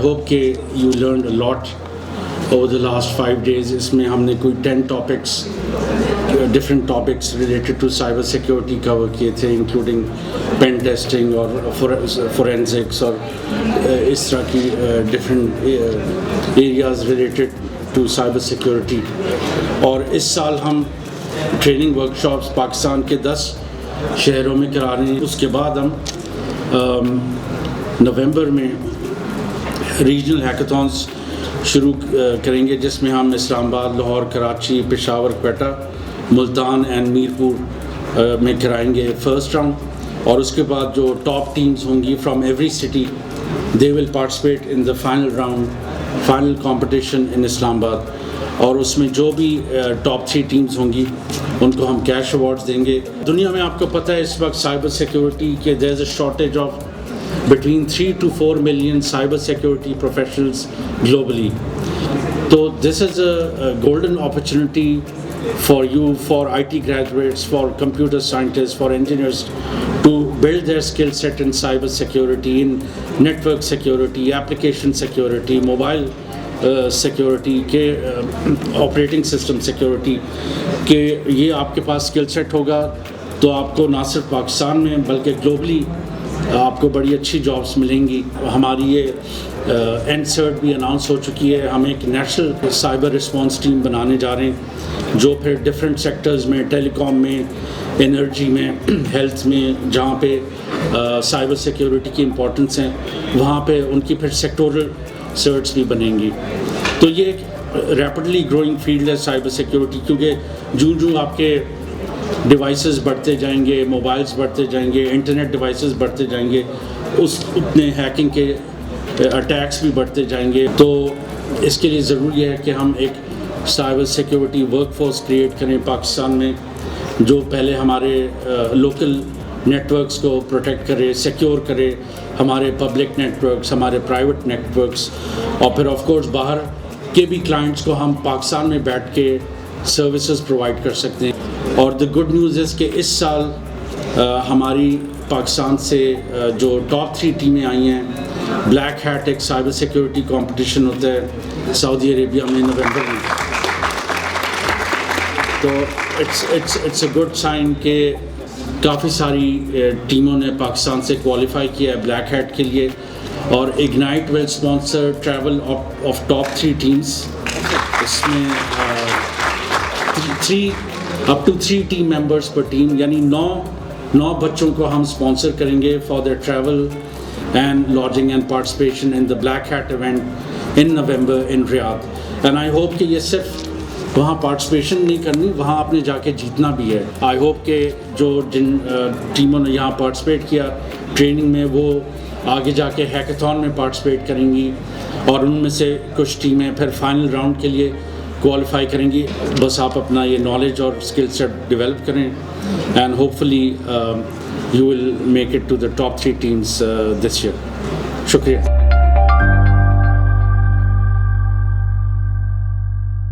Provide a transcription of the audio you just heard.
hope کہ you learned a lot over the last 5 days. اس میں ہم نے کوئی 10 topics, different topics related to cyber security cover کیے تھے, including pen testing اور forensics اور اس طرح کی different areas related to cyber security. اور اس سال ہم ٹریننگ ورکشاپس پاکستان کے 10 شہروں میں کرا رہے ہیں. اس کے بعد ہم نومبر میں ریجنل ہیکاthons شروع کریں گے, جس میں ہم اسلام آباد, لاہور, کراچی, پشاور, کوئٹہ, ملتان اینڈ میرپور میں کرائیں گے فرسٹ راؤنڈ. اور اس کے بعد جو ٹاپ ٹیمز ہوں گی from every city, they will participate in the final round, final competition in Islamabad. اور اس میں جو بھی ٹاپ 3 ٹیمز ہوں گی ان کو ہم کیش ایوارڈز دیں گے. دنیا میں آپ کو پتہ ہے اس وقت سائبر سیکیورٹی کے there is a shortage of between 3 to 4 million cyber security professionals globally. So this is a golden opportunity for you, for IT graduates, for computer scientists, for engineers to build their skill set in cyber security, in network security, application security, mobile security, operating system security. کہ یہ آپ کے پاس skill set ہوگا تو آپ کو نہ صرف پاکستان میں بلکہ گلوبلی آپ کو بڑی اچھی جابس ملیں گی. ہماری یہ NCERT بھی اناؤنس ہو چکی ہے. ہم ایک نیشنل سائبر رسپانس ٹیم بنانے جا رہے ہیں جو پھر ڈفرینٹ سیکٹرز میں, ٹیلی کام میں, انرجی میں, ہیلتھ میں, جہاں پہ سائبر سیکیورٹی کی امپورٹنس ہیں وہاں پہ ان کی پھر سیکٹورل سرٹس بھی بنیں گی. تو یہ ایک ریپڈلی گروئنگ فیلڈ ہے سائبر سیکیورٹی, کیونکہ جو آپ کے ڈیوائسز بڑھتے جائیں گے, موبائلز بڑھتے جائیں گے, انٹرنیٹ ڈیوائسز بڑھتے جائیں گے, اتنے ہیکنگ کے اٹیکس بھی بڑھتے جائیں گے. تو اس کے لیے ضروری ہے کہ ہم ایک cyber security work force create کریں پاکستان میں, جو پہلے ہمارے لوکل نیٹ ورکس کو پروٹیکٹ کرے, سیکیور کرے, ہمارے پبلک نیٹ ورکس, ہمارے پرائیویٹ نیٹ ورکس, اور پھر آف کورس باہر کے بھی کلائنٹس کو ہم پاکستان میں بیٹھ کے سروسز پرووائڈ کر سکتے ہیں. اور دی گڈ نیوز از کہ اس سال ہماری پاکستان سے جو ٹاپ 3 ٹیمیں آئی ہیں, بلیک ہیٹ ایک سائبر سیکیورٹی کمپٹیشن ہوتا ہے سعودی عربیہ میں نومبر میں, تو اٹس اے گڈ سائن کہ کافی ساری ٹیموں نے پاکستان سے کوالیفائی کیا ہے بلیک ہیٹ کے لیے. اور ignite will sponsor travel of top 3 teams. اس میں up to 3 team members per team, یعنی 9 بچوں کو ہم اسپانسر کریں گے for their travel and lodging and participation in the Black Hat event in November in Riyadh. And I hope کہ یہ صرف وہاں پارٹیسپیشن نہیں کرنی, وہاں آپ نے جا کے جیتنا بھی ہے. آئی ہوپ کہ جن ٹیموں نے یہاں پارٹیسپیٹ کیا ٹریننگ میں وہ آگے جا کے ہیکاthon میں پارٹیسپیٹ کریں گی, اور ان میں سے کچھ ٹیمیں پھر فائنل راؤنڈ کے لیے کوالیفائی کریں گی. بس آپ اپنا یہ نالج اور اسکل سیٹ ڈیولپ کریں, and hopefully you will make it to the top 3 teams this year. شکریہ.